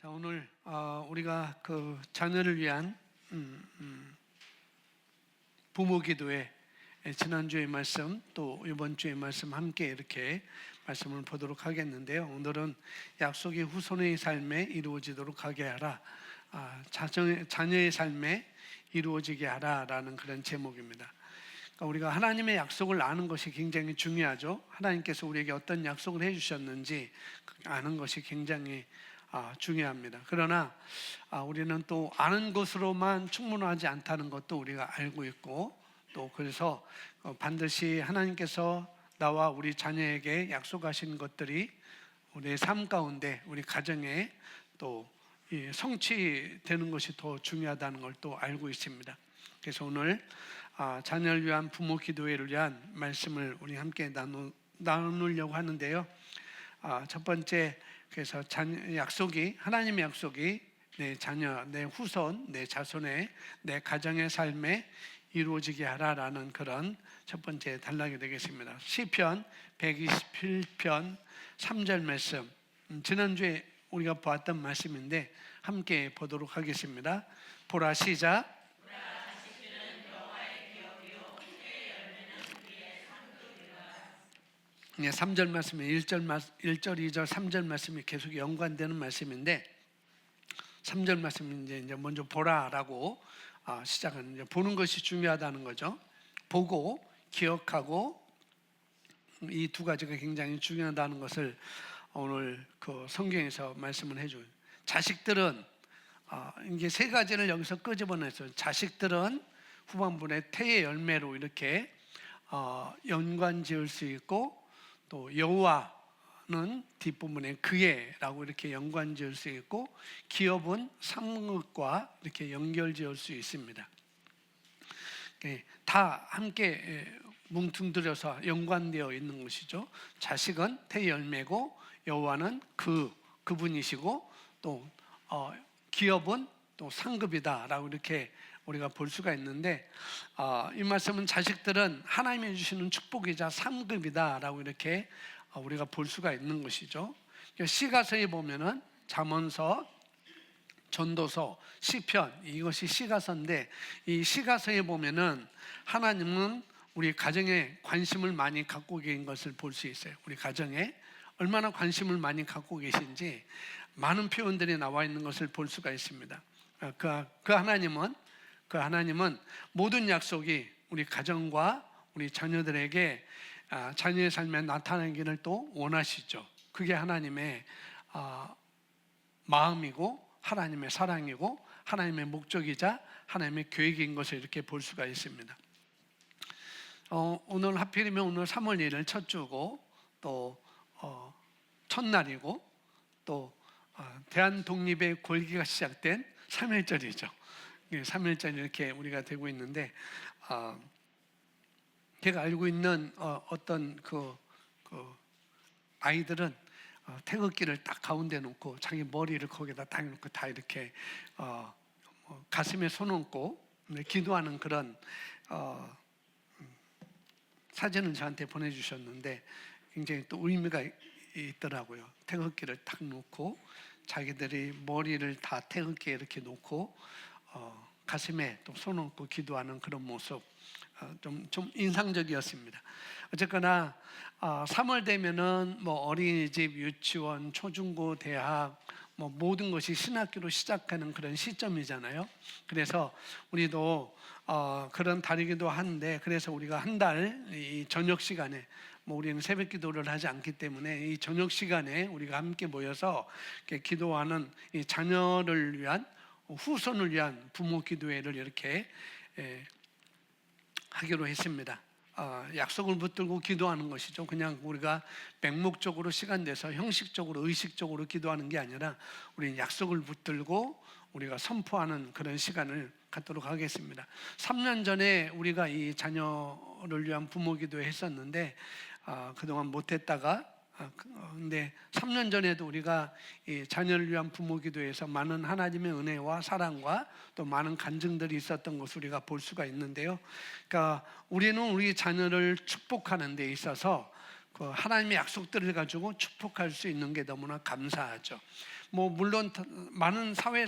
자, 오늘 우리가 그 자녀를 위한 부모 기도회, 지난주의 말씀 또 이번 주의 말씀 함께 이렇게 말씀을 보도록 하겠는데요. 오늘은 약속이 후손의 삶에 이루어지도록 하게 하라, 자녀의 삶에 이루어지게 하라라는 그런 제목입니다. 그러니까 우리가 하나님의 약속을 아는 것이 굉장히 중요하죠. 하나님께서 우리에게 어떤 약속을 해주셨는지 아는 것이 굉장히 중요합니다. 그러나 우리는 또 아는 것으로만 충분하지 않다는 것도 우리가 알고 있고, 또 그래서 반드시 하나님께서 나와 우리 자녀에게 약속하신 것들이 우리의 삶 가운데, 우리 가정에 또 성취되는 것이 더 중요하다는 걸 또 알고 있습니다. 그래서 오늘 자녀를 위한 부모 기도회를 위한 말씀을 우리 함께 나누려고 하는데요. 첫 번째, 그래서 하나님의 약속이 내 자녀, 내 후손, 내 자손의, 내 가정의 삶에 이루어지게 하라라는 그런 첫 번째 단락이 되겠습니다. 시편 127편 3절 말씀, 지난주에 우리가 보았던 말씀인데 함께 보도록 하겠습니다. 보라, 시작. 3절 말씀에 1절, 2절, 3절 말씀이 계속 연관되는 말씀인데, 3절 말씀은 이제 먼저 보라라고 시작하는, 이제 보는 것이 중요하다는 거죠. 보고 기억하고, 이 두 가지가 굉장히 중요하다는 것을 오늘 그 성경에서 말씀을 해줘요. 자식들은 이게 세 가지를 여기서 끄집어냈어요. 자식들은 후반부에 태의 열매로 이렇게 연관 지을 수 있고, 또 여호와는 뒷부분에 그의라고 이렇게 연관 지을 수 있고, 기업은 상급과 이렇게 연결 지을 수 있습니다. 다 함께 뭉뚱그려서 연관되어 있는 것이죠. 자식은 태의 열매고, 여호와는 그분이시고, 또 기업은 또 상급이다라고 이렇게 우리가 볼 수가 있는데, 이 말씀은 자식들은 하나님이 주시는 축복이자 상급이다라고 이렇게 우리가 볼 수가 있는 것이죠. 시가서에 보면은 잠언서, 전도서, 시편, 이것이 시가서인데, 이 시가서에 보면은 하나님은 우리 가정에 관심을 많이 갖고 계신 것을 볼 수 있어요. 우리 가정에 얼마나 관심을 많이 갖고 계신지 많은 표현들이 나와 있는 것을 볼 수가 있습니다. 그 하나님은 모든 약속이 우리 가정과 우리 자녀들에게, 자녀의 삶에 나타나기를 또 원하시죠. 그게 하나님의 마음이고, 하나님의 사랑이고, 하나님의 목적이자 하나님의 계획인 것을 이렇게 볼 수가 있습니다. 오늘 하필이면 오늘 3월 1일 첫 주고, 또 첫날이고, 또 대한 독립의 골기가 시작된 3.1절이죠. 3.1절 이렇게 우리가 되고 있는데, 제가 알고 있는 어떤 그 아이들은 태극기를 딱 가운데 놓고 자기 머리를 거기다 딱 놓고 다 이렇게 가슴에 손 얹고 기도하는 그런 사진을 저한테 보내주셨는데, 굉장히 또 의미가 있더라고요. 태극기를 딱 놓고 자기들이 머리를 다 태극기에 이렇게 놓고 가슴에 또 손 얹고 기도하는 그런 모습, 좀 인상적이었습니다. 어쨌거나 3월 되면은 뭐 어린이집, 유치원, 초중고, 대학, 뭐 모든 것이 신학기로 시작하는 그런 시점이잖아요. 그래서 우리도 그런 달이기도 한데, 그래서 우리가 한 달 이 저녁 시간에, 뭐 우리는 새벽 기도를 하지 않기 때문에 이 저녁 시간에 우리가 함께 모여서 이렇게 기도하는, 이 자녀를 위한, 후손을 위한 부모 기도회를 이렇게 하기로 했습니다. 약속을 붙들고 기도하는 것이죠. 그냥 우리가 맹목적으로 시간 내서 형식적으로, 의식적으로 기도하는 게 아니라, 우리는 약속을 붙들고 우리가 선포하는 그런 시간을 갖도록 하겠습니다. 3년 전에 우리가 이 자녀를 위한 부모 기도회 했었는데, 그동안 못했다가, 근데 3년 전에도 우리가 이 자녀를 위한 부모 기도에서 많은 하나님의 은혜와 사랑과 또 많은 간증들이 있었던 것을 우리가 볼 수가 있는데요. 그러니까 우리는 우리 자녀를 축복하는 데 있어서 그 하나님의 약속들을 가지고 축복할 수 있는 게 너무나 감사하죠. 뭐 물론 많은 사회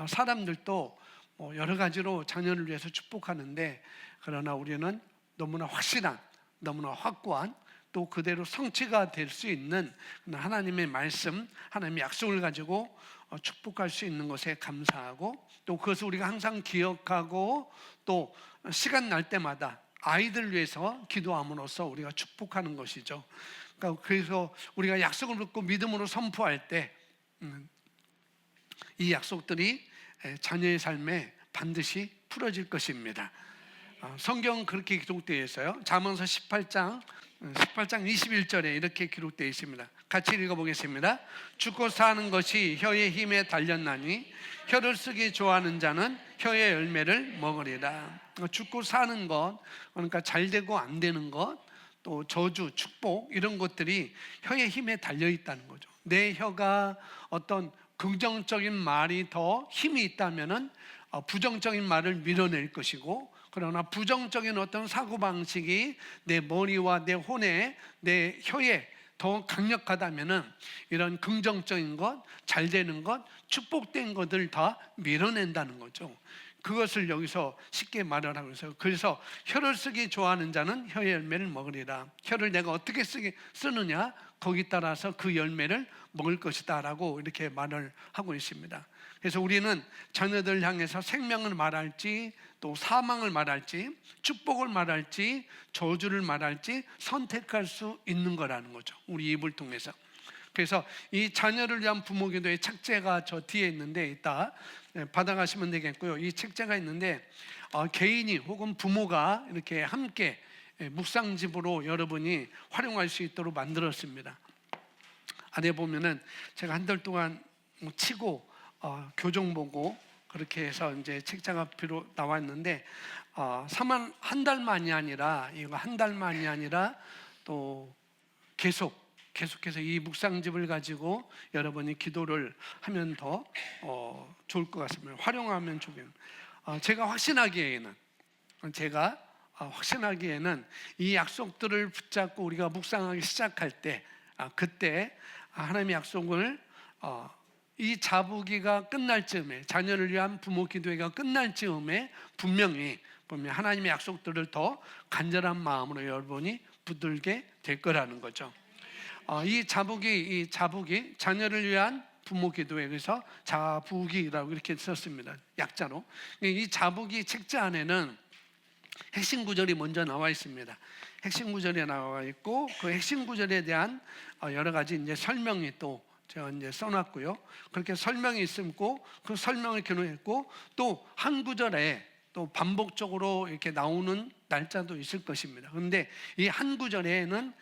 사람들도 뭐 여러 가지로 자녀를 위해서 축복하는데, 그러나 우리는 너무나 확실한, 너무나 확고한, 또 그대로 성취가 될 수 있는 하나님의 말씀, 하나님의 약속을 가지고 축복할 수 있는 것에 감사하고, 또 그것을 우리가 항상 기억하고, 또 시간 날 때마다 아이들 위해서 기도함으로써 우리가 축복하는 것이죠. 그러니까 그래서 우리가 약속을 듣고 믿음으로 선포할 때 이 약속들이 자녀의 삶에 반드시 풀어질 것입니다. 성경 그렇게 기록되어 있어요. 잠언서 18장 21절에 이렇게 기록되어 있습니다. 같이 읽어보겠습니다. 죽고 사는 것이 혀의 힘에 달렸나니 혀를 쓰기 좋아하는 자는 혀의 열매를 먹으리라. 죽고 사는 것, 그러니까 잘 되고 안 되는 것, 또 저주, 축복, 이런 것들이 혀의 힘에 달려 있다는 거죠. 내 혀가 어떤 긍정적인 말이 더 힘이 있다면은 부정적인 말을 밀어낼 것이고, 그러나 부정적인 어떤 사고방식이 내 머리와 내 혼에, 내 혀에 더 강력하다면은 이런 긍정적인 것, 잘 되는 것, 축복된 것들 다 밀어낸다는 거죠. 그것을 여기서 쉽게 말을 하고 있어요. 그래서 혀를 쓰기 좋아하는 자는 혀의 열매를 먹으리라. 혀를 내가 어떻게 쓰느냐, 거기 따라서 그 열매를 먹을 것이다 라고 이렇게 말을 하고 있습니다. 그래서 우리는 자녀들 향해서 생명을 말할지, 또 사망을 말할지, 축복을 말할지, 저주를 말할지 선택할 수 있는 거라는 거죠, 우리 입을 통해서. 그래서 이 자녀를 위한 부모기도의 책자가 저 뒤에 있는데, 이따 받아가시면 되겠고요. 이 책자가 있는데 개인이 혹은 부모가 이렇게 함께 묵상집으로 여러분이 활용할 수 있도록 만들었습니다. 안에 보면은 제가 한 달 동안 치고 교정 보고 그렇게 해서 이제 책자가 비로 나왔는데, 한 달만이 아니라, 이거 한 달만이 아니라 또 계속해서 이 묵상집을 가지고 여러분이 기도를 하면 더 좋을 것 같습니다. 활용하면 좋겠네요. 제가 확신하기에는 이 약속들을 붙잡고 우리가 묵상하기 시작할 때, 그때 하나님의 약속을 이 자부기가 끝날 즈음에, 자녀를 위한 부모 기도회가 끝날 즈음에 분명히 보면 하나님의 약속들을 더 간절한 마음으로 여러분이 붙들게 될 거라는 거죠. 이 자부기 자녀를 위한 부모 기도회, 그래서 자부기라고 이렇게 썼습니다, 약자로. 이 자부기 책자 안에는 핵심 구절이 먼저 나와 있습니다. 핵심 구절이 나와 있고, 그 핵심 구절에 대한 여러 가지 이제 설명이 또 제가 이제 써놨고요. 그렇게 설명이 있고, 그 설명을 기록했고, 또 한 구절에 또 반복적으로 이렇게 나오는 날짜도 있을 것입니다. 그런데 이 한 구절에는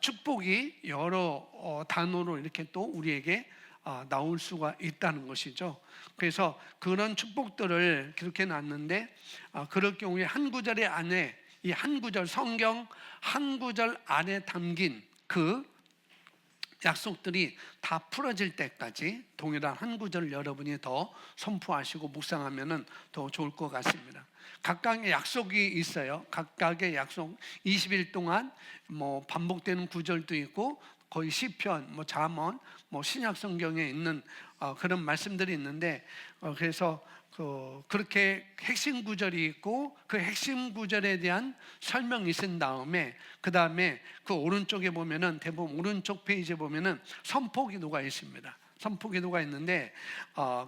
축복이 여러 단어로 이렇게 또 우리에게 나올 수가 있다는 것이죠. 그래서 그런 축복들을 기록해 놨는데, 그럴 경우에 한 구절의 안에, 이 한 구절, 성경 한 구절 안에 담긴 그 약속들이 다 풀어질 때까지 동일한 한 구절을 여러분이 더 선포하시고 묵상하면 더 좋을 것 같습니다. 각각의 약속이 있어요. 각각의 약속, 20일 동안 뭐 반복되는 구절도 있고, 거의 시편, 뭐 잠언, 뭐 신약 성경에 있는 그런 말씀들이 있는데, 그래서 그렇게 핵심 구절이 있고, 그 핵심 구절에 대한 설명이 있은 다음에, 그 다음에 그 오른쪽에 보면은, 대부분 오른쪽 페이지에 보면은 선포 기도가 있습니다. 선포 기도가 있는데,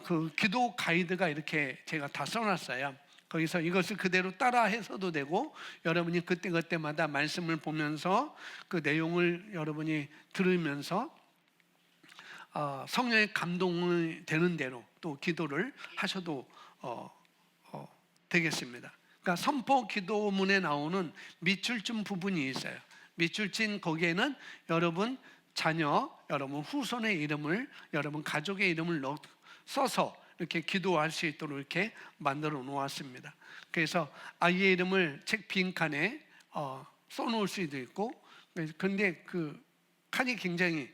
그 기도 가이드가 이렇게 제가 다 써놨어요. 거기서 이것을 그대로 따라 해서도 되고, 여러분이 그때마다 말씀을 보면서 그 내용을 여러분이 들으면서 성령의 감동이 되는 대로 또 기도를 하셔도 되겠습니다. 그러니까 선포 기도문에 나오는 밑줄진 부분이 있어요. 밑줄진, 거기에는 여러분 자녀, 여러분 후손의 이름을, 여러분 가족의 이름을 써서 이렇게 기도할 수 있도록 이렇게 만들어 놓았습니다. 그래서 아이의 이름을 책 빈칸에 써놓을 수도 있고, 근데 그 칸이 굉장히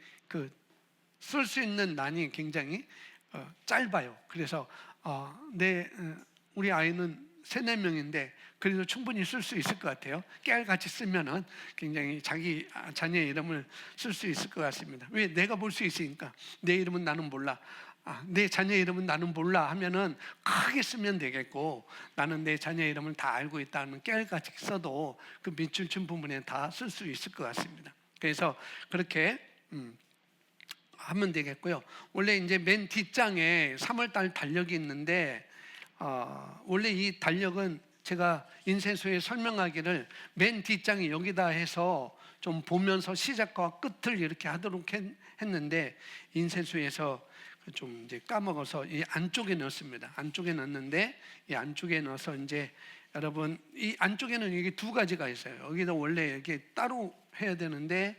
쓸 수 있는 난이 굉장히 짧아요. 그래서 우리 아이는 3-4명인데 그래도 충분히 쓸 수 있을 것 같아요. 깨알같이 쓰면은 굉장히 자기 자녀의 이름을 쓸 수 있을 것 같습니다. 왜? 내가 볼 수 있으니까. 내 이름은 나는 몰라. 내 자녀 이름은 나는 몰라 하면은 크게 쓰면 되겠고, 나는 내 자녀 이름을 다 알고 있다는 깨알같이 써도 그 밑줄친 부분에 다 쓸 수 있을 것 같습니다. 그래서 그렇게 하면 되겠고요. 원래 이제 맨 뒷장에 3월달 달력이 있는데, 원래 이 달력은 제가 인쇄소에 설명하기를 맨 뒷장에 여기다 해서 좀 보면서 시작과 끝을 이렇게 하도록 했는데, 인쇄소에서 좀 이제 까먹어서 이 안쪽에 넣었습니다. 안쪽에 넣었는데, 이 안쪽에 넣어서 이제 여러분, 이 안쪽에는 이게 두 가지가 있어요. 여기다 원래 이렇게 따로 해야 되는데,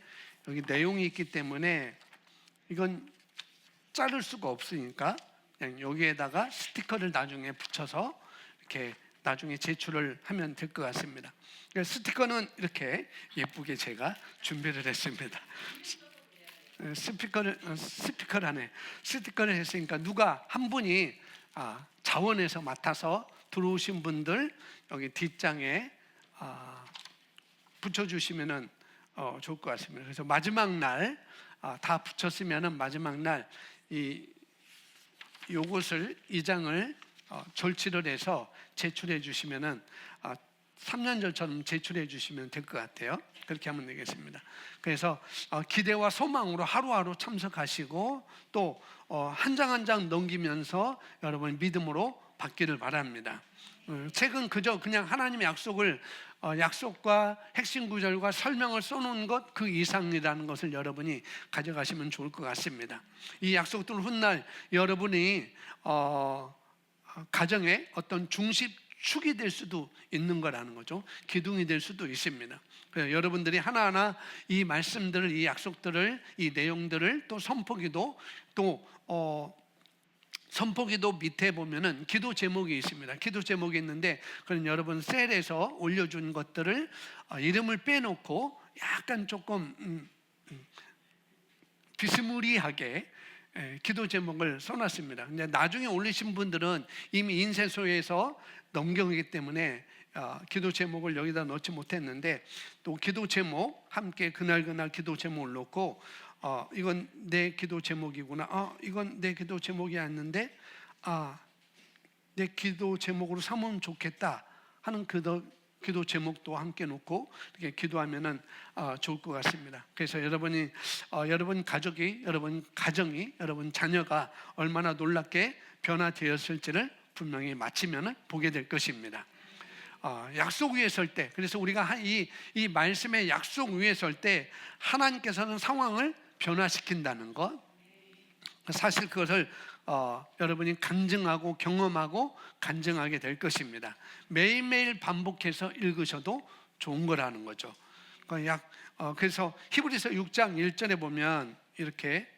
여기 내용이 있기 때문에 이건 자를 수가 없으니까 그냥 여기에다가 스티커를 나중에 붙여서 이렇게 나중에 제출을 하면 될 것 같습니다. 스티커는 이렇게 예쁘게 제가 준비를 했습니다. 스티커를 했으니까 누가 한 분이 자원에서 맡아서 들어오신 분들 여기 뒷장에 붙여주시면은 좋을 것 같습니다. 그래서 마지막 날 다 붙였으면은 마지막 날 요것을 이 장을 절취를 해서 제출해 주시면은 3년절처럼 제출해 주시면 될 것 같아요. 그렇게 하면 되겠습니다. 그래서 기대와 소망으로 하루하루 참석하시고 또 한 장 한 장 넘기면서 여러분 믿음으로 받기를 바랍니다. 책은 그냥 하나님의 약속을 약속과 핵심 구절과 설명을 써놓은 것 그 이상이라는 것을 여러분이 가져가시면 좋을 것 같습니다. 이 약속들 훗날 여러분이 가정의 어떤 중심축이 될 수도 있는 거라는 거죠. 기둥이 될 수도 있습니다. 그래서 여러분들이 하나하나 이 말씀들을, 이 약속들을, 이 내용들을 또 선포기도 선포기도 밑에 보면은 기도 제목이 있습니다. 기도 제목이 있는데 그건 여러분 셀에서 올려준 것들을 이름을 빼놓고 약간 조금 비스무리하게 기도 제목을 써놨습니다. 근데 나중에 올리신 분들은 이미 인쇄소에서 넘겨오기 때문에 기도 제목을 여기다 넣지 못했는데, 또 기도 제목 함께 그날 기도 제목을 넣고 이건 내 기도 제목이구나. 이건 내 기도 제목이 아닌데 내 기도 제목으로 삼으면 좋겠다 하는 기도 제목도 함께 놓고 이렇게 기도하면은 좋을 것 같습니다. 그래서 여러분 가족이, 여러분 가정이, 여러분 자녀가 얼마나 놀랍게 변화되었을지를 분명히 마치면은 보게 될 것입니다. 약속 위에 설 때, 그래서 우리가 이 말씀의 약속 위에 설 때 하나님께서는 상황을 변화시킨다는 것, 사실 그것을 여러분이 간증하고 경험하고 간증하게 될 것입니다. 매일매일 반복해서 읽으셔도 좋은 거라는 거죠. 그래서 히브리서 6장 1절에 보면 이렇게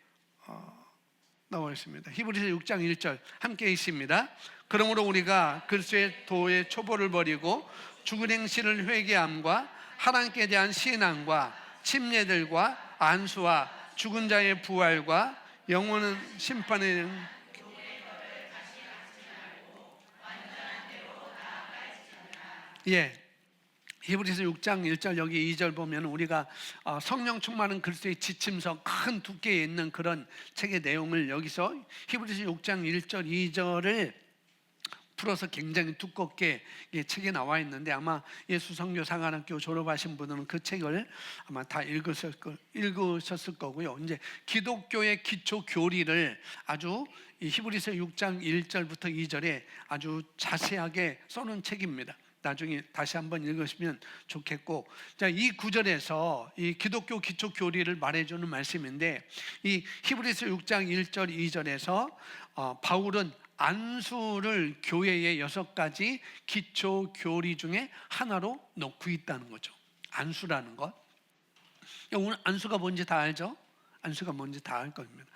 나와 있습니다. 히브리서 6장 1절 함께 읽습니다. 그러므로 우리가 그리스도의 도의 초보를 버리고 죽은 행실을 회개함과 하나님께 대한 신앙과 침례들과 안수와 죽은 자의 부활과 영원한 심판에 히브리서 6장 1절 여기 2절 보면 우리가 성령 충만한 그리스도의 지침서 큰 두께에 있는 그런 책의 내용을 여기서 히브리서 6장 1절 2절을 풀어서 굉장히 두껍게 책에 나와 있는데, 아마 예수선교사관학교 졸업하신 분들은 그 책을 아마 다 읽으셨을 거고요. 이제 기독교의 기초 교리를 아주 이 히브리서 6장 1절부터 2절에 아주 자세하게 써놓은 책입니다. 나중에 다시 한번 읽으시면 좋겠고, 자, 이 구절에서 이 기독교 기초 교리를 말해주는 말씀인데, 이 히브리서 6장 1절 2절에서 바울은 안수를 교회의 6가지 기초 교리 중에 하나로 놓고 있다는 거죠. 안수라는 것. 오늘 안수가 뭔지 다 알죠? 안수가 뭔지 다 알 겁니다.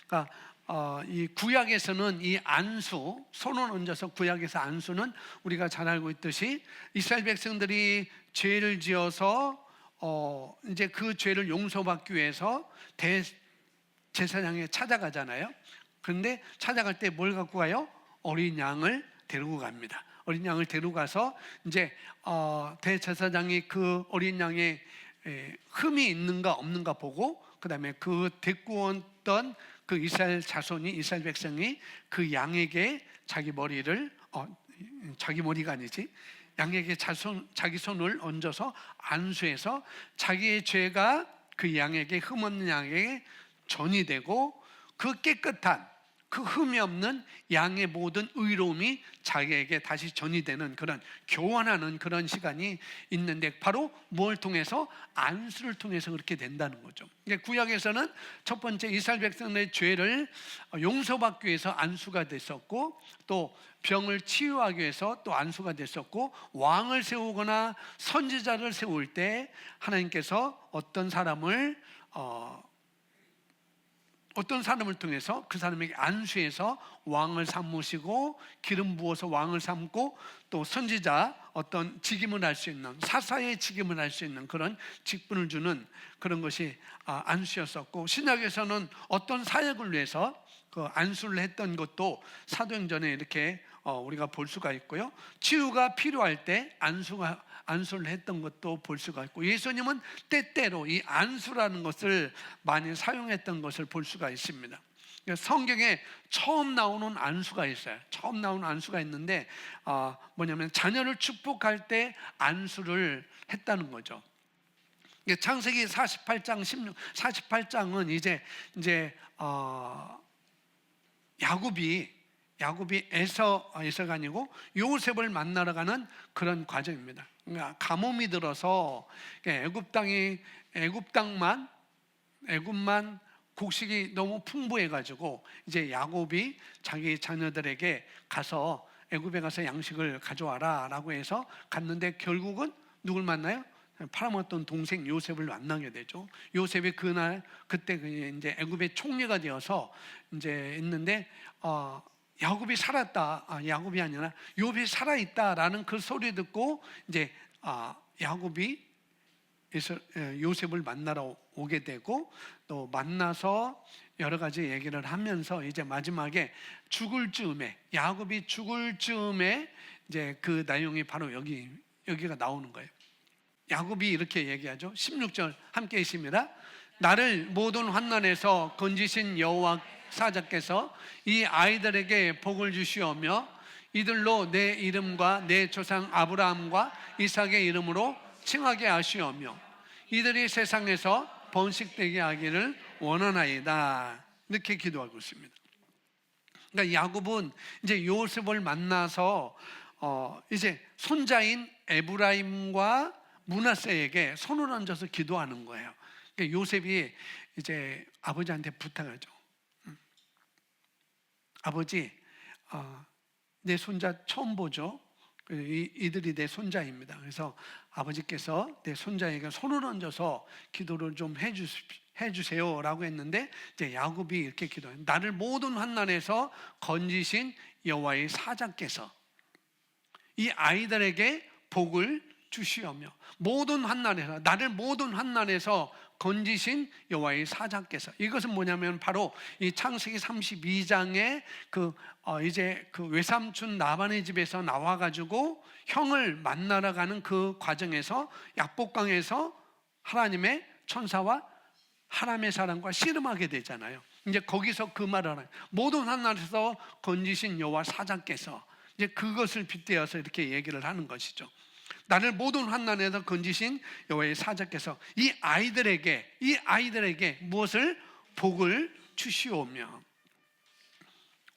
그러니까 이 구약에서는 이 안수, 손을 얹어서 구약에서 안수는 우리가 잘 알고 있듯이 이스라엘 백성들이 죄를 지어서 이제 그 죄를 용서받기 위해서 대제사장에 찾아가잖아요. 그런데 찾아갈 때 뭘 갖고 가요? 어린 양을 데리고 갑니다. 어린 양을 데리고 가서 이제 대제사장이 그 어린 양에 흠이 있는가 없는가 보고, 그 다음에 그 데리고 왔던 그 이스라엘 자손이, 이스라엘 백성이 그 양에게 자기 머리를 자기 머리가 아니지, 양에게 자기 손을 얹어서 안수해서 자기의 죄가 그 양에게, 흠없는 양에게 전이 되고, 그 깨끗한, 그 흠이 없는 양의 모든 의로움이 자기에게 다시 전이 되는, 그런 교환하는 그런 시간이 있는데, 바로 뭘 통해서? 안수를 통해서 그렇게 된다는 거죠. 구약에서는 첫 번째 이스라엘 백성의 죄를 용서받기 위해서 안수가 됐었고, 또 병을 치유하기 위해서 또 안수가 됐었고, 왕을 세우거나 선지자를 세울 때 하나님께서 어떤 사람을 통해서 그 사람에게 안수해서 왕을 삼으시고, 기름 부어서 왕을 삼고, 또 선지자, 어떤 직임을 할 수 있는, 사사의 직임을 할 수 있는 그런 직분을 주는 그런 것이 안수였었고, 신약에서는 어떤 사역을 위해서 그 안수를 했던 것도 사도행전에 이렇게 우리가 볼 수가 있고요. 치유가 필요할 때 안수를 했던 것도 볼 수가 있고, 예수님은 때때로 이 안수라는 것을 많이 사용했던 것을 볼 수가 있습니다. 성경에 처음 나오는 안수가 있어요. 처음 나오는 안수가 있는데 뭐냐면 자녀를 축복할 때 안수를 했다는 거죠. 창세기 48장은 이제 야곱이 에서가 아니고 요셉을 만나러 가는 그런 과정입니다. 그러니까 가뭄이 들어서 애굽만 곡식이 너무 풍부해가지고 이제 야곱이 자기 자녀들에게 가서 애굽에 가서 양식을 가져와라라고 해서 갔는데, 결국은 누굴 만나요? 팔아먹었던 동생 요셉을 만나게 되죠. 요셉이 그때 이제 애굽의 총리가 되어서 이제 있는데, 야곱이 살았다. 야곱이 아니라 욥이 살아있다라는 그 소리 듣고 이제 야곱이 요셉을 만나러 오게 되고, 또 만나서 여러 가지 얘기를 하면서 이제 마지막에 야곱이 죽을 즈음에 이제 그 내용이 바로 여기가 나오는 거예요. 야곱이 이렇게 얘기하죠. 16절 함께 있습니다. 나를 모든 환난에서 건지신 여호와 사자께서 이 아이들에게 복을 주시오며, 이들로 내 이름과 내 조상 아브라함과 이삭의 이름으로 칭하게 하시오며, 이들이 세상에서 번식되게 하기를 원하나이다. 이렇게 기도하고 있습니다. 그러니까 야곱은 이제 요셉을 만나서 이제 손자인 에브라임과 므낫세에게 손을 얹어서 기도하는 거예요. 그러니까 요셉이 이제 아버지한테 부탁하죠. 아버지, 내 손자 처음 보죠. 이들이 내 손자입니다. 그래서 아버지께서 내 손자에게 손을 얹어서 기도를 좀 해주세요라고 했는데, 이제 야곱이 이렇게 기도해요. 나를 모든 환난에서 건지신 여호와의 사자께서 이 아이들에게 복을 주시오며, 나를 모든 환난에서 건지신 여호와의 사자께서. 이것은 뭐냐면 바로 이 창세기 32장에 이제 그 외삼촌 라반의 집에서 나와가지고 형을 만나러 가는 그 과정에서 약복강에서 하나님의 천사와 하람의 사람과 씨름하게 되잖아요. 이제 거기서 그 말을 하나요. 모든 환난에서 건지신 여호와 사자께서, 이제 그것을 빗대어서 이렇게 얘기를 하는 것이죠. 나를 모든 환난에서 건지신 여호와의 사자께서 이 아이들에게 무엇을? 복을 주시오며.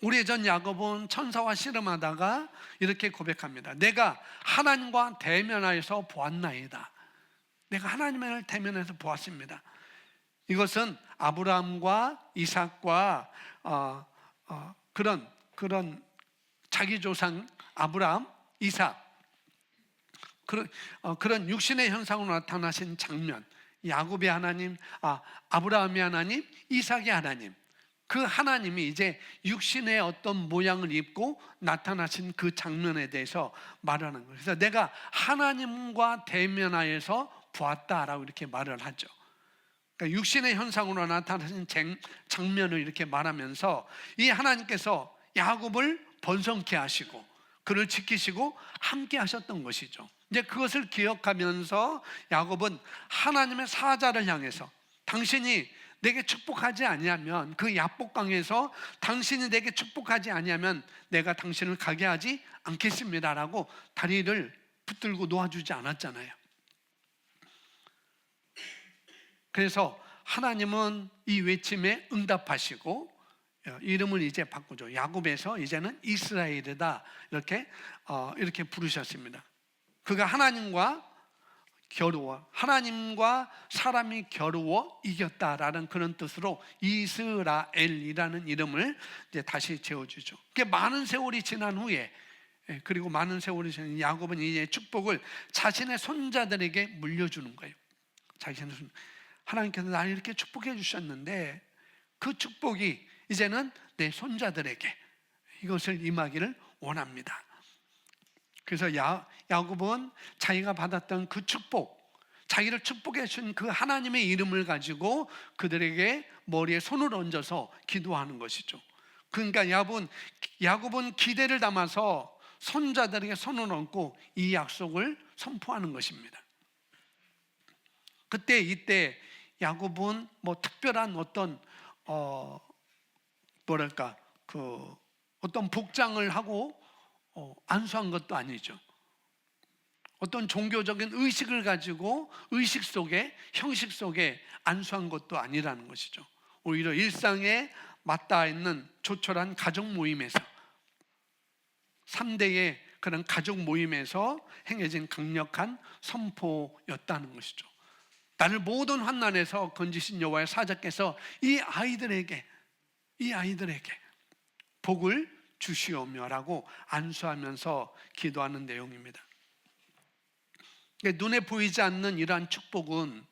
오래전 야곱은 천사와 씨름하다가 이렇게 고백합니다. 내가 하나님과 대면하여서 보았나이다. 내가 하나님을 대면해서 보았습니다. 이것은 아브라함과 이삭과 그런 자기 조상 아브라함, 이삭, 그런 육신의 현상으로 나타나신 장면, 야곱의 하나님, 아브라함의 하나님, 이삭의 하나님, 그 하나님이 이제 육신의 어떤 모양을 입고 나타나신 그 장면에 대해서 말하는 거예요. 그래서 내가 하나님과 대면하여서 보았다라고 이렇게 말을 하죠. 그러니까 육신의 현상으로 나타나신 장면을 이렇게 말하면서 이 하나님께서 야곱을 번성케 하시고 그를 지키시고 함께 하셨던 것이죠. 이제 그것을 기억하면서 야곱은 하나님의 사자를 향해서 당신이 내게 축복하지 아니하면, 그 야복강에서 당신이 내게 축복하지 아니하면 내가 당신을 가게 하지 않겠습니다라고 다리를 붙들고 놓아주지 않았잖아요. 그래서 하나님은 이 외침에 응답하시고 이름을 이제 바꾸죠. 야곱에서 이제는 이스라엘이다, 이렇게 부르셨습니다. 그가 하나님과 사람이 겨루어 이겼다라는 그런 뜻으로 이스라엘이라는 이름을 이제 다시 지어주죠. 많은 세월이 지난 후에, 그리고 많은 세월이 지난 야곱은 이제 축복을 자신의 손자들에게 물려주는 거예요. 하나님께서 나를 이렇게 축복해 주셨는데 그 축복이 이제는 내 손자들에게 이것을 임하기를 원합니다. 그래서 야곱은 자기가 받았던 그 축복, 자기를 축복해 주신 그 하나님의 이름을 가지고 그들에게 머리에 손을 얹어서 기도하는 것이죠. 그러니까 야곱은 기대를 담아서 손자들에게 손을 얹고 이 약속을 선포하는 것입니다. 이때 야곱은 특별한 어떤 어떤 복장을 하고 안수한 것도 아니죠. 어떤 종교적인 의식을 가지고 형식 속에 안수한 것도 아니라는 것이죠. 오히려 일상에 맞닿아 있는 조촐한 가족 모임에서, 3대의 그런 가족 모임에서 행해진 강력한 선포였다는 것이죠. 나를 모든 환난에서 건지신 여호와의 사자께서 이 아이들에게 복을 주시오며라고 안수하면서 기도하는 내용입니다. 눈에 보이지 않는 이러한 축복은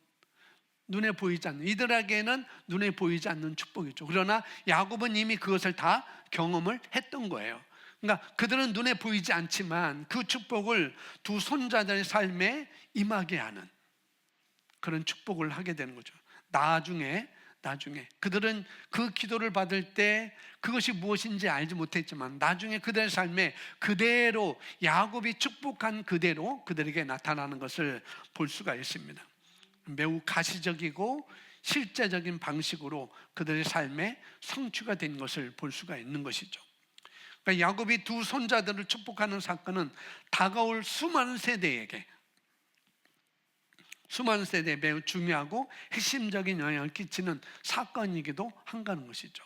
이들에게는 눈에 보이지 않는 축복이죠. 그러나 야곱은 이미 그것을 다 경험을 했던 거예요. 그러니까 그들은 눈에 보이지 않지만 그 축복을 두 손자들의 삶에 임하게 하는 그런 축복을 하게 되는 거죠. 나중에 그들은 그 기도를 받을 때 그것이 무엇인지 알지 못했지만 나중에 그들의 삶에 그대로 야곱이 축복한 그대로 그들에게 나타나는 것을 볼 수가 있습니다. 매우 가시적이고 실제적인 방식으로 그들의 삶에 성취가 된 것을 볼 수가 있는 것이죠. 그러니까 야곱이 두 손자들을 축복하는 사건은 다가올 수많은 세대에 매우 중요하고 핵심적인 영향을 끼치는 사건이기도 한다는 것이죠.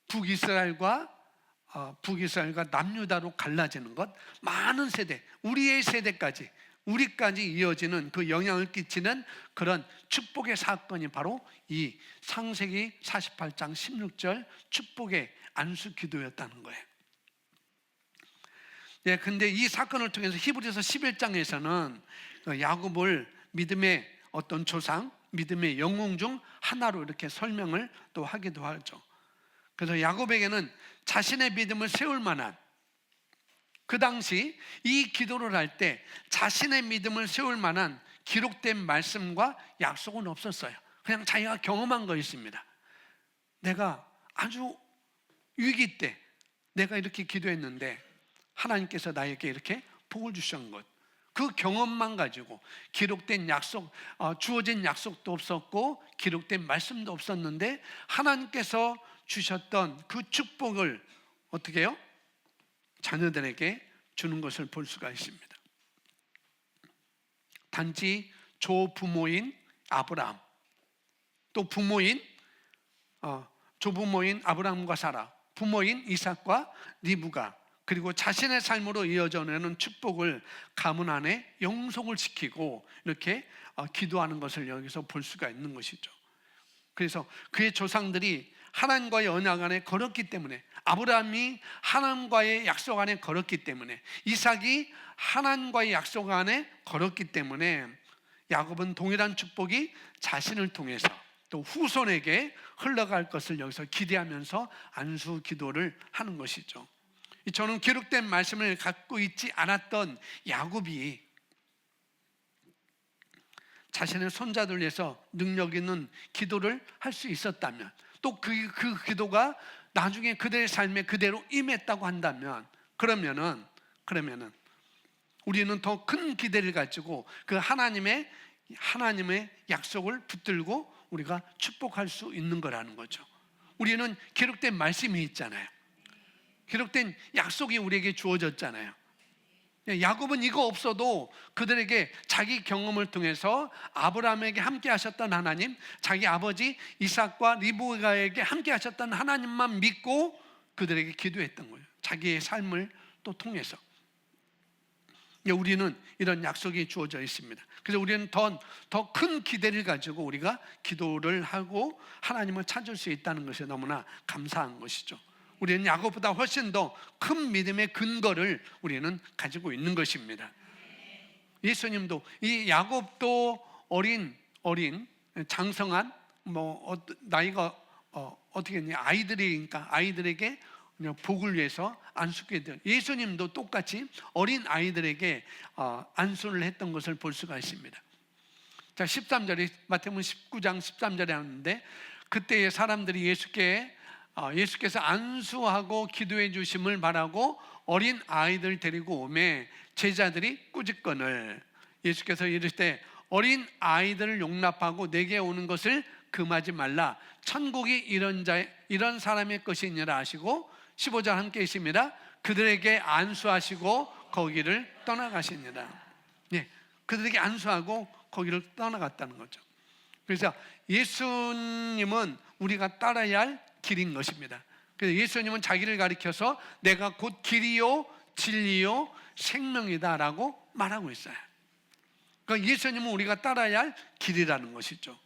북이스라엘과 남유다로 갈라지는 것, 많은 세대, 우리까지 이어지는 그 영향을 끼치는 그런 축복의 사건이 바로 이 창세기 48장 16절 축복의 안수 기도였다는 거예요. 근데 이 사건을 통해서 히브리서 11장에서는 야곱을 믿음의 어떤 조상, 믿음의 영웅 중 하나로 이렇게 설명을 또 하기도 하죠. 그래서 야곱에게는 자신의 믿음을 세울 만한, 그 당시 이 기도를 할 때 자신의 믿음을 세울 만한 기록된 말씀과 약속은 없었어요. 그냥 자기가 경험한 것입니다. 내가 아주 위기 때 내가 이렇게 기도했는데 하나님께서 나에게 이렇게 복을 주신 것, 그 경험만 가지고 기록된 약속, 주어진 약속도 없었고 기록된 말씀도 없었는데 하나님께서 주셨던 그 축복을 어떻게 해요? 자녀들에게 주는 것을 볼 수가 있습니다. 단지 조부모인 아브라함, 또 조부모인 아브라함과 사라, 부모인 이삭과 리브가, 그리고 자신의 삶으로 이어져 오는 축복을 가문 안에 영속을 시키고 이렇게 기도하는 것을 여기서 볼 수가 있는 것이죠. 그래서 그의 조상들이 하나님과의 언약 안에 걸었기 때문에, 아브라함이 하나님과의 약속 안에 걸었기 때문에, 이삭이 하나님과의 약속 안에 걸었기 때문에 야곱은 동일한 축복이 자신을 통해서 또 후손에게 흘러갈 것을 여기서 기대하면서 안수 기도를 하는 것이죠. 저는 기록된 말씀을 갖고 있지 않았던 야곱이 자신의 손자들 위해서 능력 있는 기도를 할 수 있었다면, 또 그 기도가 나중에 그들의 삶에 그대로 임했다고 한다면, 그러면은 우리는 더 큰 기대를 가지고 그 하나님의 약속을 붙들고 우리가 축복할 수 있는 거라는 거죠. 우리는 기록된 말씀이 있잖아요. 기록된 약속이 우리에게 주어졌잖아요. 야곱은 이거 없어도 그들에게 자기 경험을 통해서 아브라함에게 함께 하셨던 하나님, 자기 아버지 이삭과 리브가에게 함께 하셨던 하나님만 믿고 그들에게 기도했던 거예요. 자기의 삶을 또 통해서. 우리는 이런 약속이 주어져 있습니다. 그래서 우리는 더 큰 기대를 가지고 우리가 기도를 하고 하나님을 찾을 수 있다는 것이 너무나 감사한 것이죠. 우리는 야곱보다 훨씬 더 큰 믿음의 근거를 우리는 가지고 있는 것입니다. 예수님도, 이 야곱도 어린 장성한 나이가 어떻게 했냐, 아이들에게 복을 위해서 안수게 된, 예수님도 똑같이 어린 아이들에게 안수를 했던 것을 볼 수가 있습니다. 자, 13절에, 마태복음 19장 13절에 하는데, 그때의 사람들이 예수께서 안수하고 기도해 주심을 바라고 어린 아이들 데리고 오매 제자들이 꾸짖거늘, 예수께서 이르시되 어린 아이들을 용납하고 내게 오는 것을 금하지 말라. 천국이 이런 사람의 것이니라 하시고, 15절 함께 있습니다. 그들에게 안수하시고 거기를 떠나가시니라. 그들에게 안수하고 거기를 떠나갔다는 거죠. 그래서 예수님은 우리가 따라야 할 길인 것입니다. 그래서 예수님은 자기를 가리켜서 내가 곧 길이요 진리요 생명이다라고 말하고 있어요. 그러니까 예수님은 우리가 따라야 할 길이라는 것이죠.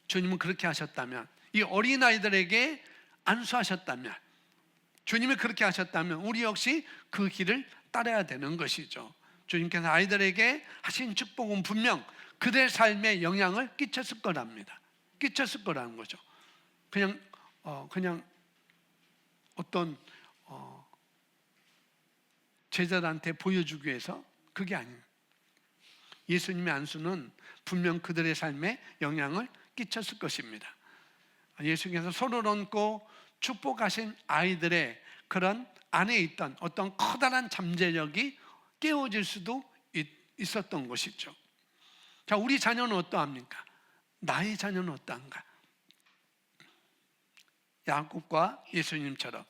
주님은 그렇게 하셨다면, 이 어린아이들에게 안수하셨다면, 주님이 그렇게 하셨다면 우리 역시 그 길을 따라야 되는 것이죠. 주님께서 아이들에게 하신 축복은 분명 그들의 삶에 영향을 끼쳤을 거랍니다. 끼쳤을 거라는 거죠. 그냥 어떤 제자들한테 보여주기 위해서, 그게 아니에요. 예수님의 안수는 분명 그들의 삶에 영향을 끼쳤을 것입니다. 예수께서 손을 얹고 축복하신 아이들의 그런 안에 있던 어떤 커다란 잠재력이 깨워질 수도 있었던 것이죠. 자, 우리 자녀는 어떠합니까? 나의 자녀는 어떠한가? 야곱과 예수님처럼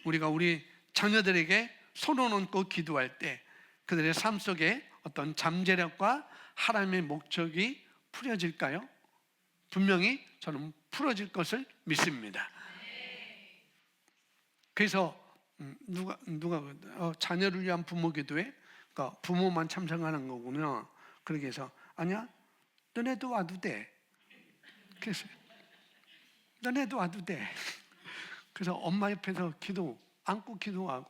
우리가 우리 자녀들에게 손을 얹고 기도할 때 그들의 삶 속에 어떤 잠재력과 하나님의 목적이 풀어질까요? 분명히 저는 풀어질 것을 믿습니다. 그래서 누가 자녀를 위한 부모 기도에, 그러니까 부모만 참석하는 거군요. 그렇게 해서 아니야, 너네도 와도 돼. 그래서 너네도 와도 돼. 그래서 엄마 옆에서 안고 기도하고,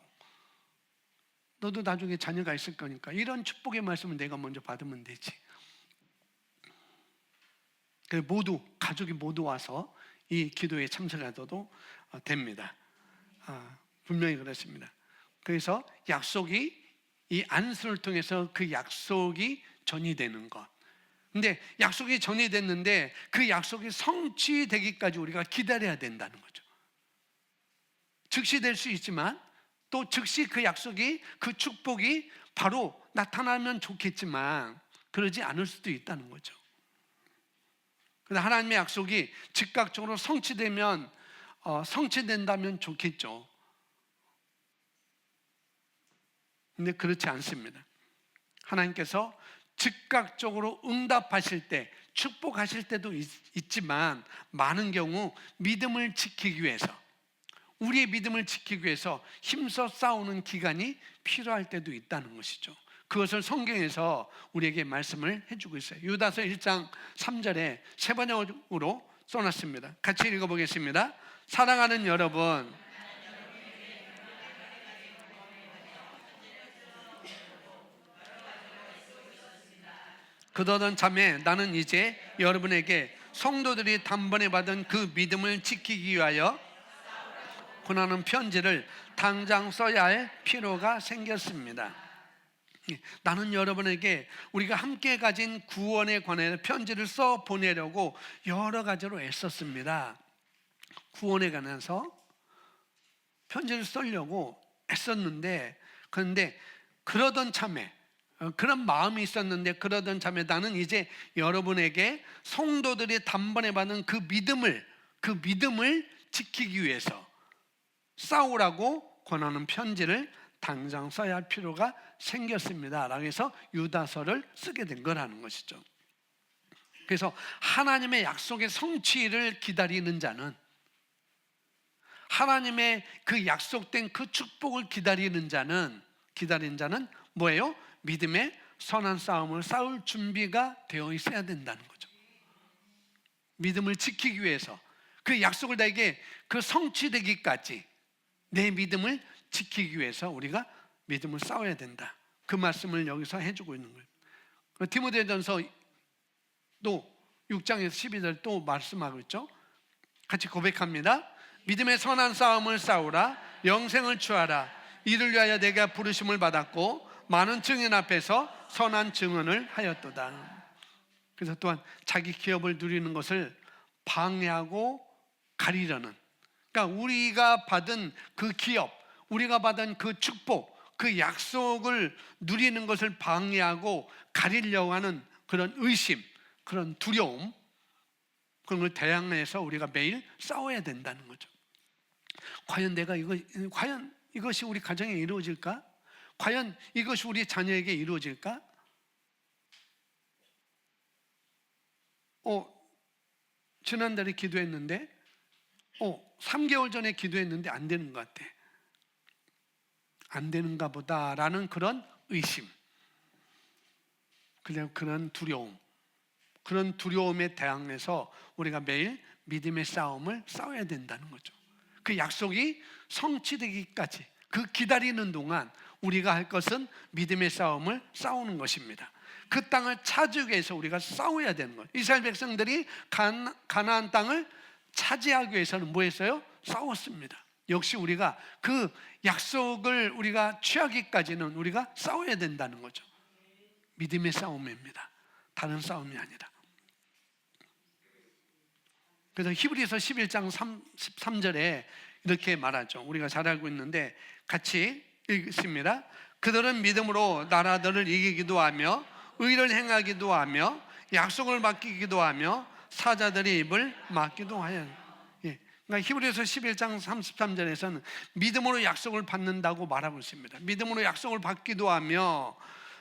너도 나중에 자녀가 있을 거니까 이런 축복의 말씀을 내가 먼저 받으면 되지. 가족이 모두 와서 이 기도에 참석하셔도 됩니다. 분명히 그렇습니다. 그래서 이 안수를 통해서 그 약속이 전이되는 것. 근데 약속이 전이됐는데 그 약속이 성취되기까지 우리가 기다려야 된다는 거죠. 즉시 될 수 있지만, 또 즉시 그 약속이, 그 축복이 바로 나타나면 좋겠지만 그러지 않을 수도 있다는 거죠. 그래서 하나님의 약속이 즉각적으로 성취된다면 좋겠죠. 근데 그렇지 않습니다. 하나님께서 즉각적으로 응답하실 때, 축복하실 때도 있지만, 많은 경우 믿음을 지키기 위해서, 우리의 믿음을 지키기 위해서 힘써 싸우는 기간이 필요할 때도 있다는 것이죠. 그것을 성경에서 우리에게 말씀을 해주고 있어요. 유다서 1장 3절에 세 번역으로 써놨습니다. 같이 읽어보겠습니다. 사랑하는 여러분, 그러던 참에 나는 이제 여러분에게 성도들이 단번에 받은 그 믿음을 지키기 위하여 권하는 편지를 당장 써야 할 필요가 생겼습니다. 나는 여러분에게 우리가 함께 가진 구원에 관해 편지를 써 보내려고 여러 가지로 애썼습니다. 구원에 관해서 편지를 쓰려고 애썼는데, 그런데 그러던 참에 그런 마음이 있었는데, 그러던 참에 나는 이제 여러분에게 성도들이 단번에 받은 그 믿음을 지키기 위해서 싸우라고 권하는 편지를 당장 써야 할 필요가 생겼습니다 라고 해서 유다서를 쓰게 된 거라는 것이죠. 그래서 하나님의 약속의 성취를 기다리는 자는, 하나님의 그 약속된 그 축복을 기다리는 자는 뭐예요? 믿음의 선한 싸움을 싸울 준비가 되어 있어야 된다는 거죠. 믿음을 지키기 위해서, 그 약속을 나에게 그 성취되기까지 내 믿음을 지키기 위해서 우리가 믿음을 싸워야 된다. 그 말씀을 여기서 해주고 있는 거예요. 디모데전서 또 6장에서 12절 또 말씀하고 있죠. 같이 고백합니다. 믿음의 선한 싸움을 싸우라. 영생을 취하라. 이를 위하여 내가 부르심을 받았고 많은 증인 앞에서 선한 증언을 하였도다. 그래서 또한 자기 기업을 누리는 것을 방해하고 가리려는, 그러니까 우리가 받은 그 기업, 우리가 받은 그 축복, 그 약속을 누리는 것을 방해하고 가리려고 하는 그런 의심, 그런 두려움, 그런 걸 대항해서 우리가 매일 싸워야 된다는 거죠. 과연 이것이 우리 가정에 이루어질까? 과연 이것이 우리 자녀에게 이루어질까? 지난달에 기도했는데 3개월 전에 기도했는데 안 되는 것 같아. 안 되는가 보다라는 그런 의심, 그냥 그런 두려움, 그런 두려움에 대항해서 우리가 매일 믿음의 싸움을 싸워야 된다는 거죠. 그 약속이 성취되기까지, 그 기다리는 동안 우리가 할 것은 믿음의 싸움을 싸우는 것입니다. 그 땅을 차지하기 위해서 우리가 싸워야 되는 거예요. 이스라엘 백성들이 가나안 땅을 차지하기 위해서는 뭐 했어요? 싸웠습니다. 역시 우리가 그 약속을 우리가 취하기까지는 우리가 싸워야 된다는 거죠. 믿음의 싸움입니다. 다른 싸움이 아니라. 그래서 히브리서 11장 33절에 이렇게 말하죠. 우리가 잘 알고 있는데 같이 읽습니다. 그들은 믿음으로 나라들을 이기기도 하며 의를 행하기도 하며 약속을 맡기기도 하며 사자들의 입을 막기도 하여. 그러니까 히브리서 11장 33절에서는 믿음으로 약속을 받는다고 말하고 있습니다. 믿음으로 약속을 받기도 하며,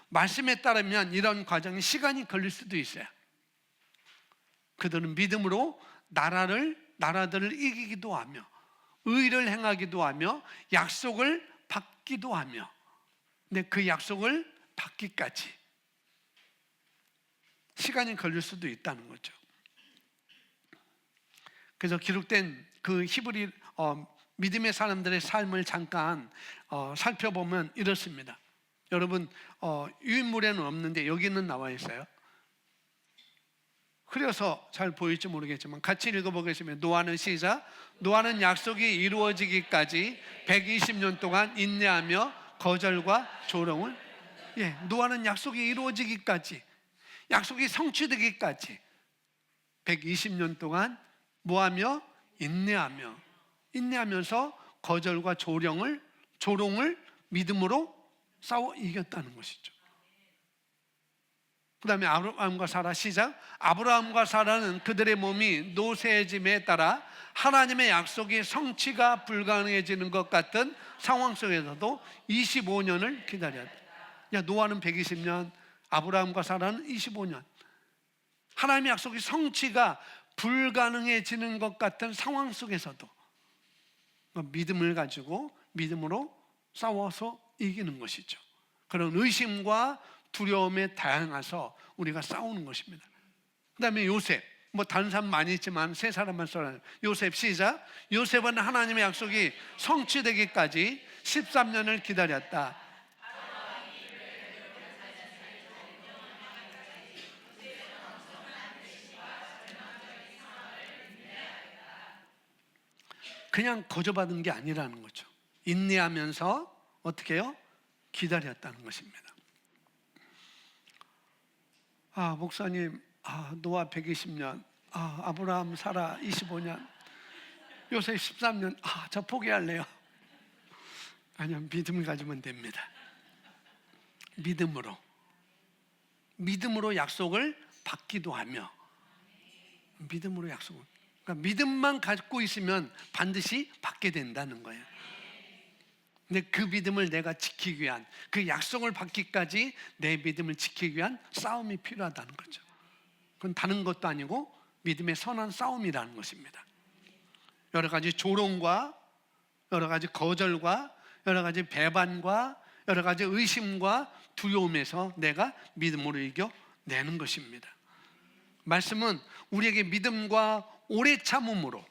말씀에 따르면 이런 과정이 시간이 걸릴 수도 있어요. 그들은 믿음으로 나라들을 이기기도 하며 의를 행하기도 하며 약속을 받기도 하며, 근데 그 약속을 받기까지 시간이 걸릴 수도 있다는 거죠. 그래서 기록된 그 히브리 믿음의 사람들의 삶을 잠깐 살펴보면 이렇습니다. 여러분 유인물에는 없는데 여기는 나와 있어요. 그래서 잘 보일지 모르겠지만 같이 읽어보겠습니다. 노아는 시작. 노아는 약속이 이루어지기까지 120년 동안 인내하며 거절과 조롱을, 노아는 약속이 이루어지기까지, 약속이 성취되기까지 120년 동안 뭐하며? 인내하면서 거절과 조롱을 믿음으로 싸워 이겼다는 것이죠. 그 다음에 아브라함과 사라 시작. 아브라함과 사라는 그들의 몸이 노쇠해짐에 따라 하나님의 약속이 성취가 불가능해지는 것 같은 상황 속에서도 25년을 기다렸다. 노아는 120년, 아브라함과 사라는 25년. 하나님의 약속이 성취가 불가능해지는 것 같은 상황 속에서도 믿음을 가지고 믿음으로 싸워서 이기는 것이죠. 그런 의심과 두려움에 다양해서 우리가 싸우는 것입니다. 그 다음에 요셉, 다른 사람 많이 있지만 세 사람만 써요. 요셉 시작. 요셉은 하나님의 약속이 성취되기까지 13년을 기다렸다. 그냥 거저받은 게 아니라는 거죠. 인내하면서 어떻게 해요? 기다렸다는 것입니다. 목사님, 노아 120년, 아브라함, 사라 25년, 요셉 13년, 저 포기할래요. 아니요, 믿음을 가지면 됩니다. 믿음으로 믿음으로 약속을 받기도 하며, 믿음으로 약속을, 그러니까 믿음만 갖고 있으면 반드시 받게 된다는 거예요. 근데 그 믿음을 내가 지키기 위한, 그 약속을 받기까지 내 믿음을 지키기 위한 싸움이 필요하다는 거죠. 그건 다른 것도 아니고 믿음의 선한 싸움이라는 것입니다. 여러 가지 조롱과 여러 가지 거절과 여러 가지 배반과 여러 가지 의심과 두려움에서 내가 믿음으로 이겨내는 것입니다. 말씀은 우리에게 믿음과 오래 참음으로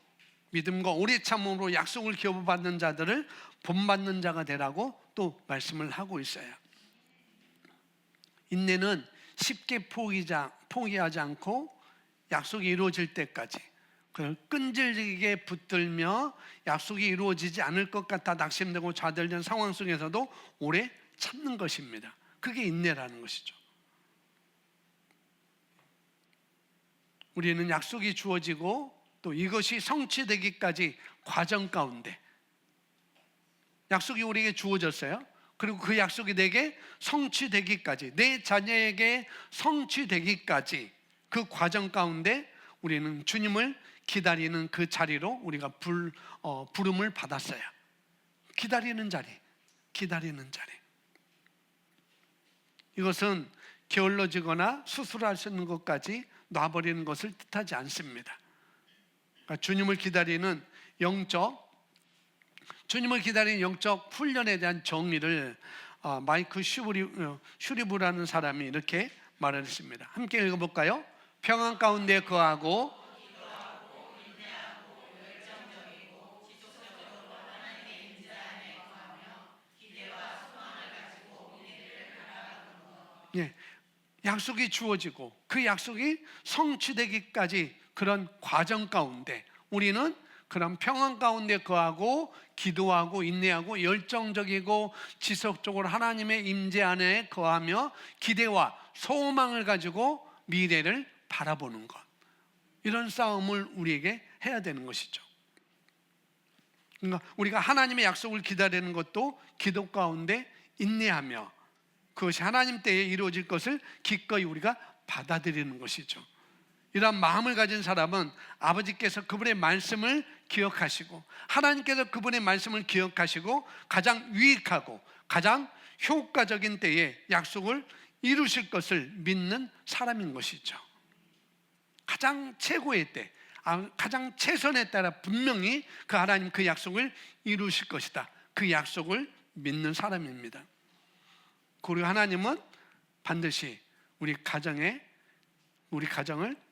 약속을 기업받는 자들을 본받는 자가 되라고 또 말씀을 하고 있어요. 인내는 쉽게 포기하지 않고 약속이 이루어질 때까지, 그걸 끈질기게 붙들며 약속이 이루어지지 않을 것 같아 낙심되고 좌절된 상황 속에서도 오래 참는 것입니다. 그게 인내라는 것이죠. 우리는 약속이 주어지고 또 이것이 성취되기까지 과정 가운데, 약속이 우리에게 주어졌어요. 그리고 그 약속이 내게 성취되기까지, 내 자녀에게 성취되기까지 그 과정 가운데 우리는 주님을 기다리는 그 자리로 우리가 부름을 받았어요. 기다리는 자리. 이것은 게을러지거나 수술할 수 있는 것까지 놔버리는 것을 뜻하지 않습니다. 그러니까 주님을 기다리는 영적 훈련에 대한 정의를 마이크 슈리브라는 사람이 이렇게 말했습니다. 함께 읽어볼까요? 평안 가운데 거하고 약속이 주어지고 그 약속이 성취되기까지 그런 과정 가운데 우리는 그런 평안 가운데 거하고 기도하고 인내하고 열정적이고 지속적으로 하나님의 임재 안에 거하며 기대와 소망을 가지고 미래를 바라보는 것, 이런 싸움을 우리에게 해야 되는 것이죠. 그러니까 우리가 하나님의 약속을 기다리는 것도 기도 가운데 인내하며 그것이 하나님 때에 이루어질 것을 기꺼이 우리가 받아들이는 것이죠. 이런 마음을 가진 사람은 아버지께서 그분의 말씀을 기억하시고 하나님께서 그분의 말씀을 기억하시고 가장 유익하고 가장 효과적인 때에 약속을 이루실 것을 믿는 사람인 것이죠. 가장 최고의 때, 가장 최선에 따라 분명히 그 하나님 그 약속을 이루실 것이다, 그 약속을 믿는 사람입니다. 그리고 하나님은 반드시 우리 가정을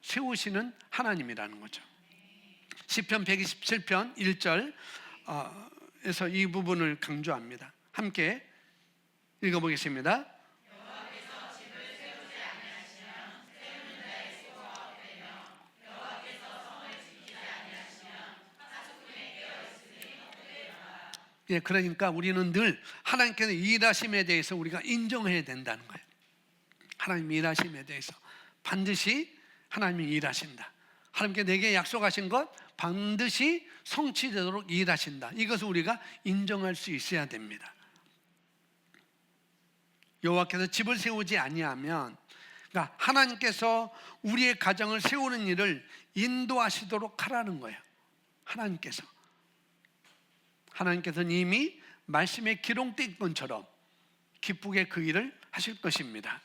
세우시는 하나님이라는 거죠. 시편 127편 1절에서 이 부분을 강조합니다. 함께 읽어보겠습니다. 그러니까 우리는 늘 하나님께서 일하심에 대해서 우리가 인정해야 된다는 거예요. 하나님 일하심에 대해서 반드시 하나님이 일하신다. 하나님께 내게 약속하신 것 반드시 성취되도록 일하신다. 이것을 우리가 인정할 수 있어야 됩니다. 여호와께서 집을 세우지 아니하면, 그러니까 하나님께서 우리의 가정을 세우는 일을 인도하시도록 하라는 거예요. 하나님께서는 이미 말씀에 기록된 있던 것처럼 기쁘게 그 일을 하실 것입니다.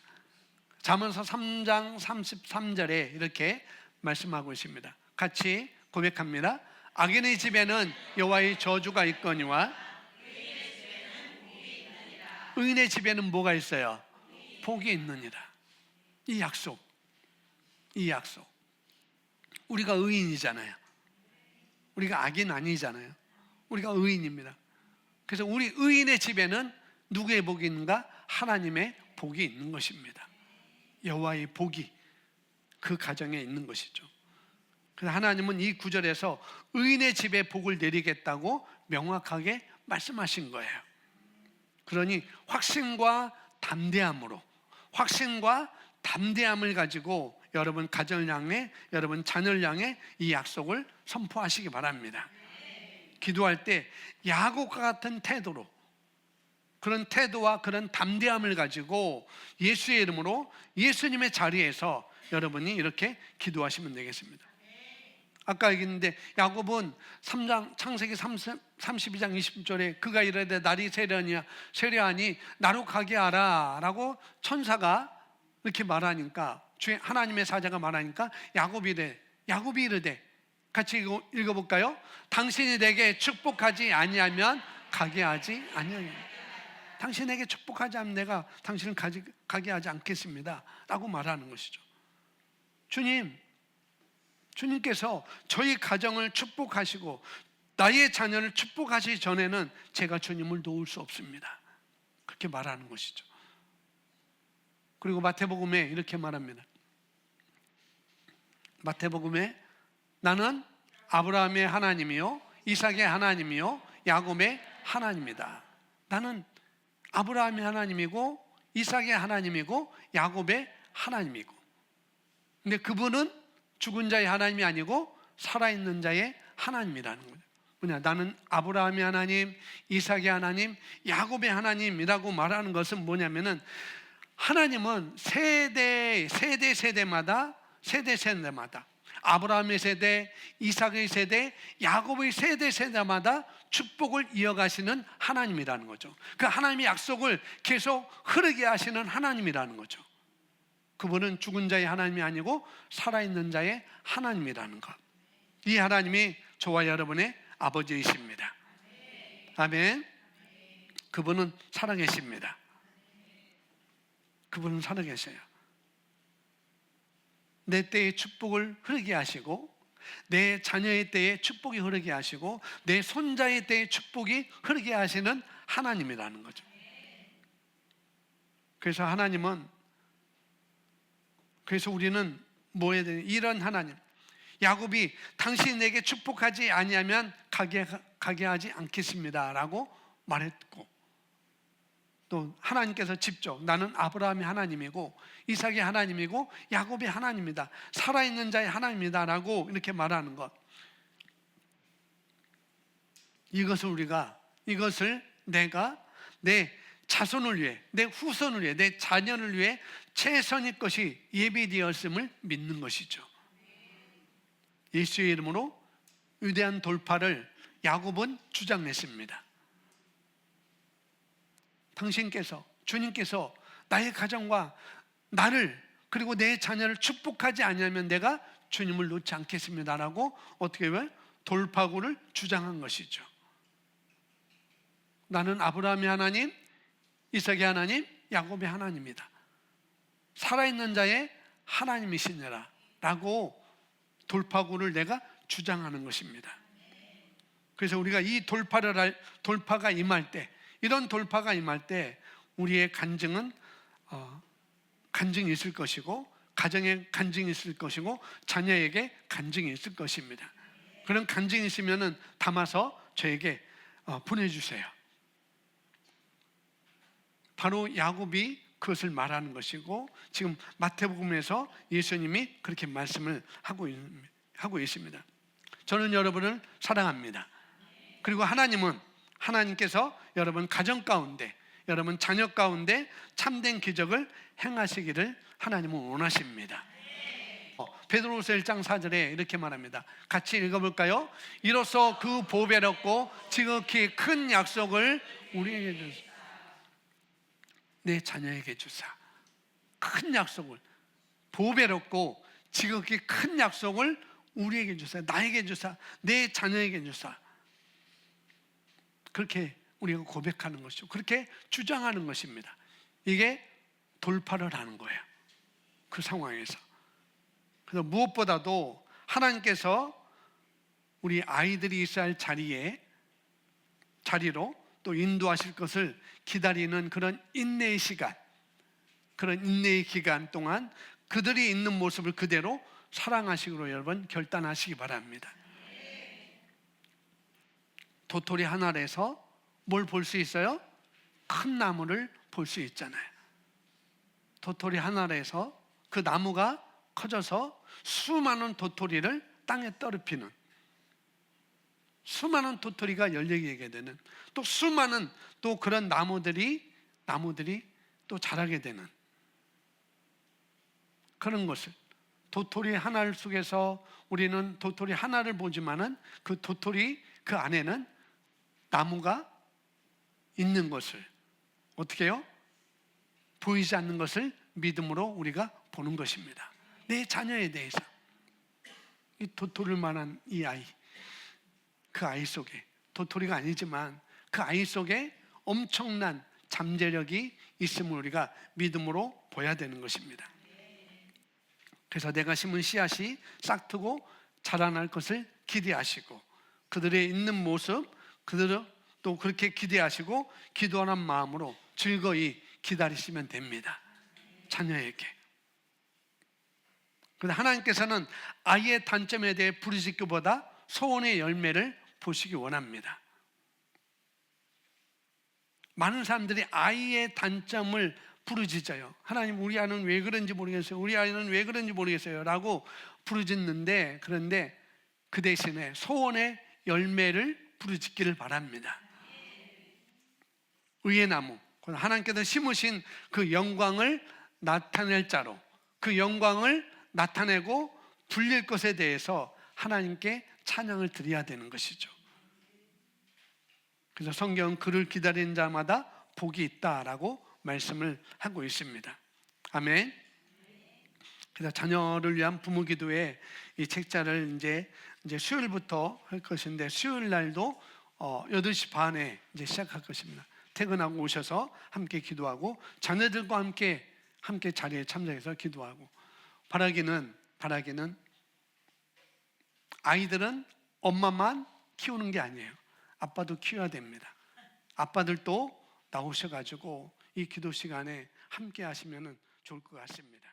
잠언서 3장 33절에 이렇게 말씀하고 있습니다. 같이 고백합니다. 악인의 집에는 여호와의 저주가 있거니와 의인의 집에는 뭐가 있어요? 복이 있느니라. 이 약속. 우리가 의인이잖아요. 우리가 악인 아니잖아요. 우리가 의인입니다. 그래서 우리 의인의 집에는 누구의 복이 있는가? 하나님의 복이 있는 것입니다. 여호와의 복이 그 가정에 있는 것이죠. 그래서 하나님은 이 구절에서 의인의 집에 복을 내리겠다고 명확하게 말씀하신 거예요. 그러니 확신과 담대함을 가지고 여러분 가정을 향해, 여러분 자녀를 향해 이 약속을 선포하시기 바랍니다. 기도할 때 야곱과 같은 태도로, 그런 태도와 그런 담대함을 가지고 예수의 이름으로 예수님의 자리에서 여러분이 이렇게 기도하시면 되겠습니다. 아까 얘기했는데 야곱은 3장 창세기 32장 20절에 그가 이르되 날이 세려하니 나로 가게 하라 라고 천사가 이렇게 말하니까, 하나님의 사자가 말하니까 야곱이 이르되, 같이 읽어볼까요? 당신이 내게 축복하지 아니하면 가게 하지 아니하리라. 당신에게 축복하지 않으면 내가 당신을 가게 하지 않겠습니다 라고 말하는 것이죠. 주님께서 저희 가정을 축복하시고 나의 자녀를 축복하시기 전에는 제가 주님을 도울 수 없습니다. 그렇게 말하는 것이죠. 그리고 마태복음에 이렇게 말합니다. 마태복음에 나는 아브라함의 하나님이요 이삭의 하나님이요 야곱의 하나님이다. 나는 아브라함의 하나님이고 이삭의 하나님이고 야곱의 하나님이고, 근데 그분은 죽은 자의 하나님이 아니고 살아있는 자의 하나님이라는 거예요. 뭐냐, 나는 아브라함의 하나님, 이삭의 하나님, 야곱의 하나님이라고 말하는 것은 뭐냐면은, 하나님은 세대마다 아브라함의 세대, 이삭의 세대, 야곱의 세대마다 축복을 이어가시는 하나님이라는 거죠. 그 하나님의 약속을 계속 흐르게 하시는 하나님이라는 거죠. 그분은 죽은 자의 하나님이 아니고 살아있는 자의 하나님이라는 것. 이 하나님이 저와 여러분의 아버지이십니다. 아멘. 그분은 살아계십니다. 그분은 살아계셔요. 내 때에 축복을 흐르게 하시고, 내 자녀의 때에 축복이 흐르게 하시고, 내 손자의 때에 축복이 흐르게 하시는 하나님이라는 거죠. 그래서 우리는 뭐 해야 되냐, 이런 하나님, 야곱이 당신이 내게 축복하지 아니하면 가게 하지 않겠습니다 라고 말했고, 또 하나님께서 직접 나는 아브라함의 하나님이고 이삭의 하나님이고 야곱의 하나님이다, 살아있는 자의 하나님이다 라고 이렇게 말하는 것, 이것을 내가 내 자손을 위해, 내 후손을 위해, 내 자녀를 위해 최선의 것이 예비되었음을 믿는 것이죠. 예수의 이름으로 위대한 돌파를 야곱은 주장했습니다. 주님께서 나의 가정과 나를 그리고 내 자녀를 축복하지 않으면 내가 주님을 놓지 않겠습니다라고 어떻게 보면 돌파구를 주장한 것이죠. 나는 아브라함의 하나님, 이삭의 하나님, 야곱의 하나님이다, 살아있는 자의 하나님이시니라 라고 돌파구를 내가 주장하는 것입니다. 그래서 우리가 이 돌파가 임할 때, 이런 돌파가 임할 때 우리의 간증이 있을 것이고, 가정에 간증이 있을 것이고, 자녀에게 간증이 있을 것입니다. 그런 간증이 있으면 담아서 저에게 보내주세요. 바로 야곱이 그것을 말하는 것이고, 지금 마태복음에서 예수님이 그렇게 말씀을 하고 있습니다. 저는 여러분을 사랑합니다. 그리고 하나님께서 여러분 가정 가운데, 여러분 자녀 가운데 참된 기적을 행하시기를 하나님은 원하십니다. 베드로후서 1장 4절에 이렇게 말합니다. 같이 읽어볼까요? 이로써 그 보배롭고 지극히 큰 약속을 우리에게 주사, 내 자녀에게 주사, 큰 약속을, 보배롭고 지극히 큰 약속을 우리에게 주사, 나에게 주사, 내 자녀에게 주사, 그렇게 우리가 고백하는 것이죠. 그렇게 주장하는 것입니다. 이게 돌파를 하는 거예요, 그 상황에서. 그래서 무엇보다도 하나님께서 우리 아이들이 있어야 할 자리로 또 인도하실 것을 기다리는 그런 인내의 기간 동안 그들이 있는 모습을 그대로 사랑하시기로 여러분 결단하시기 바랍니다. 도토리 한 알에서 뭘 볼 수 있어요? 큰 나무를 볼 수 있잖아요. 도토리 한 알에서 그 나무가 커져서 수많은 도토리를 땅에 떨어뜨리는, 수많은 도토리가 열리게 되는, 또 수많은 또 그런 나무들이 또 자라게 되는 그런 것을, 도토리 하나 속에서 우리는 도토리 하나를 보지만은 그 도토리 그 안에는 나무가 있는 것을 어떻게 해요? 보이지 않는 것을 믿음으로 우리가 보는 것입니다. 내 자녀에 대해서 이 도토리를 만한 이 아이, 그 아이 속에, 도토리가 아니지만 그 아이 속에 엄청난 잠재력이 있음을 우리가 믿음으로 봐야 되는 것입니다. 그래서 내가 심은 씨앗이 싹트고 자라날 것을 기대하시고, 그들의 있는 모습, 그들은 또 그렇게 기대하시고 기도하는 마음으로 즐거이 기다리시면 됩니다. 자녀에게. 그런데 하나님께서는 아이의 단점에 대해 부르짖기보다 소원의 열매를 보시기 원합니다. 많은 사람들이 아이의 단점을 부르짖어요. 하나님, 우리 아이는 왜 그런지 모르겠어요. 우리 아이는 왜 그런지 모르겠어요. 라고 부르짖는데, 그런데 그 대신에 소원의 열매를 부르짖기를 바랍니다. 의의 나무, 하나님께서 심으신 그 영광을 나타낼 자로, 그 영광을 나타내고 불릴 것에 대해서 하나님께 찬양을 드려야 되는 것이죠. 그래서 성경은 그를 기다리는 자마다 복이 있다라고 말씀을 하고 있습니다. 아멘. 그래서 자녀를 위한 부모 기도회 이 책자를 이제 수요일부터 할 것인데, 수요일 날도 8시 반에 이제 시작할 것입니다. 퇴근하고 오셔서 함께 기도하고 자녀들과 함께 자리에 참석해서 기도하고, 바라기는 아이들은 엄마만 키우는 게 아니에요. 아빠도 키워야 됩니다. 아빠들도 나오셔가지고 이 기도 시간에 함께 하시면 좋을 것 같습니다.